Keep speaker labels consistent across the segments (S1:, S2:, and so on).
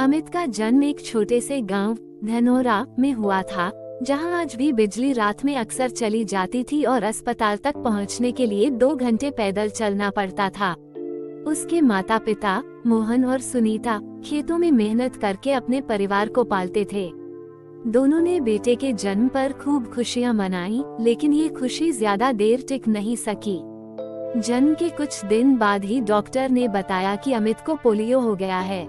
S1: अमित का जन्म एक छोटे से गांव धनोरा में हुआ था, जहां आज भी बिजली रात में अक्सर चली जाती थी और अस्पताल तक पहुंचने के लिए 2 घंटे पैदल चलना पड़ता था। उसके माता पिता मोहन और सुनीता खेतों में मेहनत करके अपने परिवार को पालते थे। दोनों ने बेटे के जन्म पर खूब खुशियां मनाई, लेकिन ये खुशी ज्यादा देर टिक नहीं सकी। जन्म के कुछ दिन बाद ही डॉक्टर ने बताया कि अमित को पोलियो हो गया है।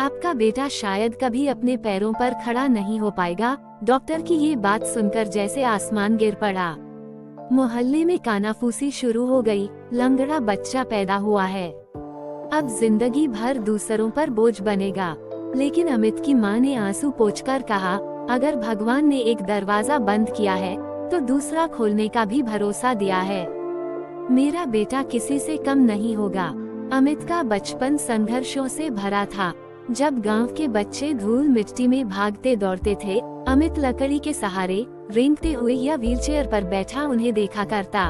S1: आपका बेटा शायद कभी अपने पैरों पर खड़ा नहीं हो पाएगा। डॉक्टर की ये बात सुनकर जैसे आसमान गिर पड़ा। मोहल्ले में कानाफूसी शुरू हो गई। लंगड़ा बच्चा पैदा हुआ है, अब जिंदगी भर दूसरों पर बोझ बनेगा। लेकिन अमित की मां ने आंसू पोंछकर कहा, अगर भगवान ने एक दरवाजा बंद किया है तो दूसरा खोलने का भी भरोसा दिया है। मेरा बेटा किसी से कम नहीं होगा। अमित का बचपन संघर्षों से भरा था। जब गांव के बच्चे धूल मिट्टी में भागते दौड़ते थे, अमित लकड़ी के सहारे रेंगते हुए या व्हीलचेयर पर बैठा उन्हें देखा करता।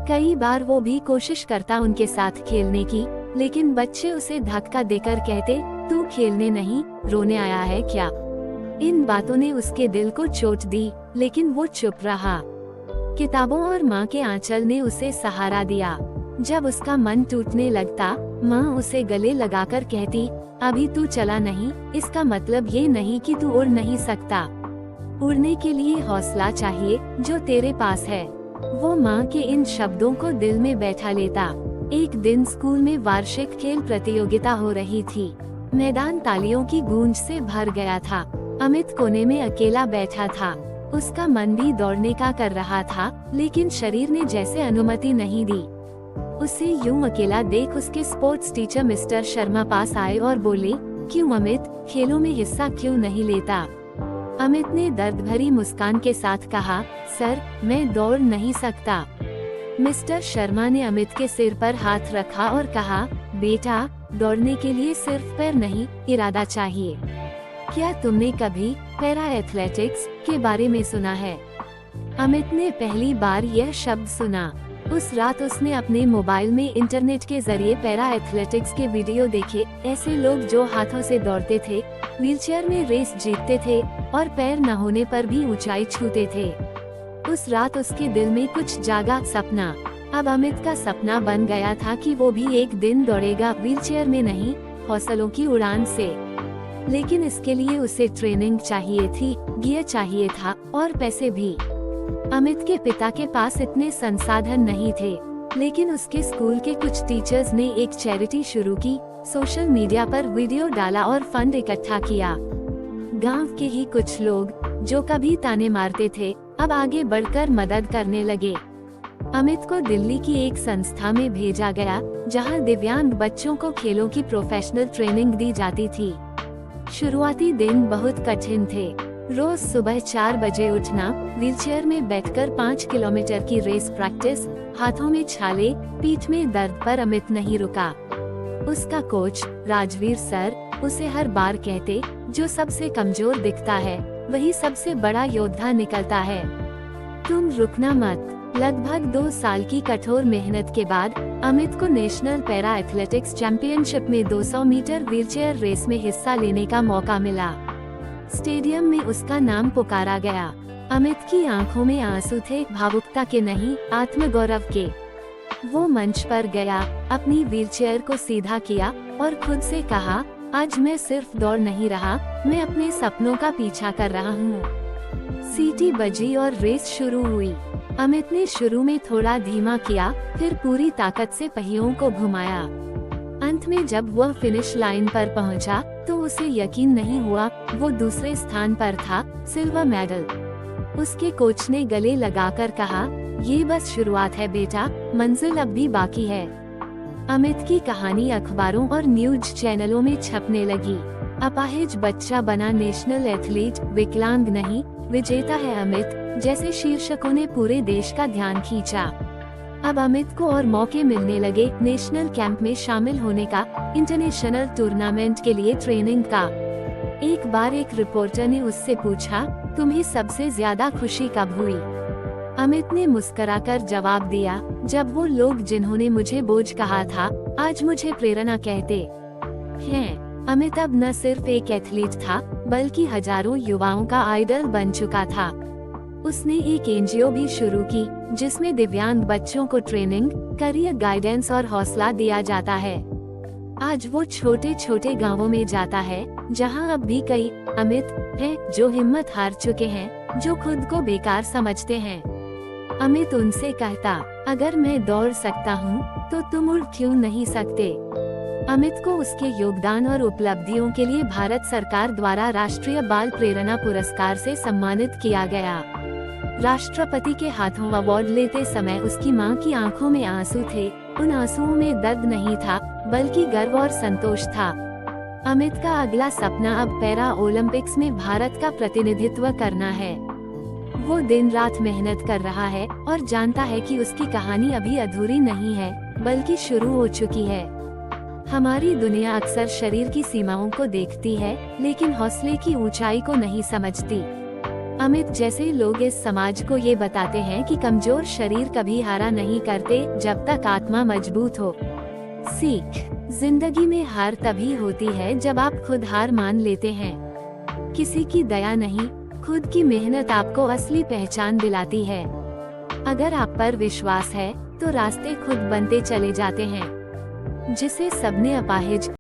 S1: कई बार वो भी कोशिश करता उनके साथ खेलने की, लेकिन बच्चे उसे धक्का देकर कहते, तू खेलने नहीं, रोने आया है क्या? इन बातों ने उसके दिल को चोट दी, लेकिन वो चुप रहा। किताबों और माँ के आंचल ने उसे सहारा दिया। जब उसका मन टूटने लगता, माँ उसे गले लगाकर कहती, अभी तू चला नहीं, इसका मतलब ये नहीं कि तू उड़ नहीं सकता। उड़ने के लिए हौसला चाहिए, जो तेरे पास है। वो माँ के इन शब्दों को दिल में बैठा लेता। एक दिन स्कूल में वार्षिक खेल प्रतियोगिता हो रही थी। मैदान तालियों की गूंज से भर गया था। अमित कोने में अकेला बैठा था। उसका मन भी दौड़ने का कर रहा था, लेकिन शरीर ने जैसे अनुमति नहीं दी। उसे यूं अकेला देख उसके स्पोर्ट्स टीचर मिस्टर शर्मा पास आए और बोले, क्यों अमित, खेलों में हिस्सा क्यों नहीं लेता? अमित ने दर्द भरी मुस्कान के साथ कहा, सर, मैं दौड़ नहीं सकता। मिस्टर शर्मा ने अमित के सिर पर हाथ रखा और कहा, बेटा, दौड़ने के लिए सिर्फ पैर नहीं, इरादा चाहिए। क्या तुमने कभी पैरा एथलेटिक्स के बारे में सुना है? अमित ने पहली बार यह शब्द सुना। उस रात उसने अपने मोबाइल में इंटरनेट के जरिए पैरा एथलेटिक्स के वीडियो देखे। ऐसे लोग जो हाथों से दौड़ते थे, व्हीलचेयर में रेस जीतते थे और पैर न होने पर भी ऊंचाई छूते थे। उस रात उसके दिल में कुछ जागा सपना। अब अमित का सपना बन गया था कि वो भी एक दिन दौड़ेगा, व्हीलचेयर में नहीं, हौसलों की उड़ान से। लेकिन इसके लिए उसे ट्रेनिंग चाहिए थी, गियर चाहिए था और पैसे भी। अमित के पिता के पास इतने संसाधन नहीं थे, लेकिन उसके स्कूल के कुछ टीचर्स ने एक चैरिटी शुरू की, सोशल मीडिया पर वीडियो डाला और फंड इकट्ठा किया। गांव के ही कुछ लोग जो कभी ताने मारते थे, अब आगे बढ़कर मदद करने लगे। अमित को दिल्ली की एक संस्था में भेजा गया, जहां दिव्यांग बच्चों को खेलों की प्रोफेशनल ट्रेनिंग दी जाती थी। शुरुआती दिन बहुत कठिन थे। रोज सुबह 4 बजे उठना, व्हीलचेयर में बैठकर 5 किलोमीटर की रेस प्रैक्टिस, हाथों में छाले, पीठ में दर्द पर अमित नहीं रुका। उसका कोच राजवीर सर उसे हर बार कहते, जो सबसे कमजोर दिखता है वही सबसे बड़ा योद्धा निकलता है, तुम रुकना मत। लगभग 2 साल की कठोर मेहनत के बाद अमित को नेशनल पैरा एथलेटिक्स चैंपियनशिप में 200 मीटर व्हीलचेयर रेस में हिस्सा लेने का मौका मिला। स्टेडियम में उसका नाम पुकारा गया। अमित की आंखों में आंसू थे, भावुकता के नहीं, आत्मगौरव के। वो मंच पर गया, अपनी व्हीलचेयर को सीधा किया और खुद से कहा, आज मैं सिर्फ दौड़ नहीं रहा, मैं अपने सपनों का पीछा कर रहा हूँ। सीटी बजी और रेस शुरू हुई। अमित ने शुरू में थोड़ा धीमा किया, फिर पूरी ताकत से पहियों को घुमाया। अंत में जब वह फिनिश लाइन पर पहुंचा, तो उसे यकीन नहीं हुआ, वो दूसरे स्थान पर था, सिल्वर मेडल। उसके कोच ने गले लगाकर कहा, ये बस शुरुआत है बेटा, मंजिल अब भी बाकी है। अमित की कहानी अखबारों और न्यूज चैनलों में छपने लगी। अपाहिज बच्चा बना नेशनल एथलीट, विकलांग नहीं, विजेता है अमित, जैसे शीर्षकों ने पूरे देश का ध्यान खींचा। अब अमित को और मौके मिलने लगे, नेशनल कैंप में शामिल होने का, इंटरनेशनल टूर्नामेंट के लिए ट्रेनिंग का। एक बार एक रिपोर्टर ने उससे पूछा, तुम्हें सबसे ज्यादा खुशी कब हुई? अमित ने मुस्कुराकर जवाब दिया, जब वो लोग जिन्होंने मुझे बोझ कहा था, आज मुझे प्रेरणा कहते हैं। अमित अब न सिर्फ एक एथलीट था, बल्कि हजारों युवाओं का आइडल बन चुका था। उसने एक एनजीओ भी शुरू की, जिसमें दिव्यांग बच्चों को ट्रेनिंग, करियर गाइडेंस और हौसला दिया जाता है। आज वो छोटे छोटे गांवों में जाता है, जहां अब भी कई अमित हैं जो हिम्मत हार चुके हैं, जो खुद को बेकार समझते हैं। अमित उनसे कहता, अगर मैं दौड़ सकता हूँ, तो तुम उड़ क्यों नहीं सकते? अमित को उसके योगदान और उपलब्धियों के लिए भारत सरकार द्वारा राष्ट्रीय बाल प्रेरणा पुरस्कार से सम्मानित किया गया। राष्ट्रपति के हाथों अवार्ड लेते समय उसकी मां की आंखों में आंसू थे। उन आंसुओं में दर्द नहीं था, बल्कि गर्व और संतोष था। अमित का अगला सपना अब पैरा ओलंपिक्स में भारत का प्रतिनिधित्व करना है। वो दिन रात मेहनत कर रहा है और जानता है कि उसकी कहानी अभी अधूरी नहीं है, बल्कि शुरू हो चुकी है। हमारी दुनिया अक्सर शरीर की सीमाओं को देखती है, लेकिन हौसले की ऊंचाई को नहीं समझती। अमित जैसे लोग इस समाज को ये बताते हैं कि कमजोर शरीर कभी हारा नहीं करते, जब तक आत्मा मजबूत हो। सीख, जिंदगी में हार तभी होती है जब आप खुद हार मान लेते हैं। किसी की दया नहीं, खुद की मेहनत आपको असली पहचान दिलाती है। अगर आप पर विश्वास है, तो रास्ते खुद बनते चले जाते हैं। जिसे सबने अपाहिज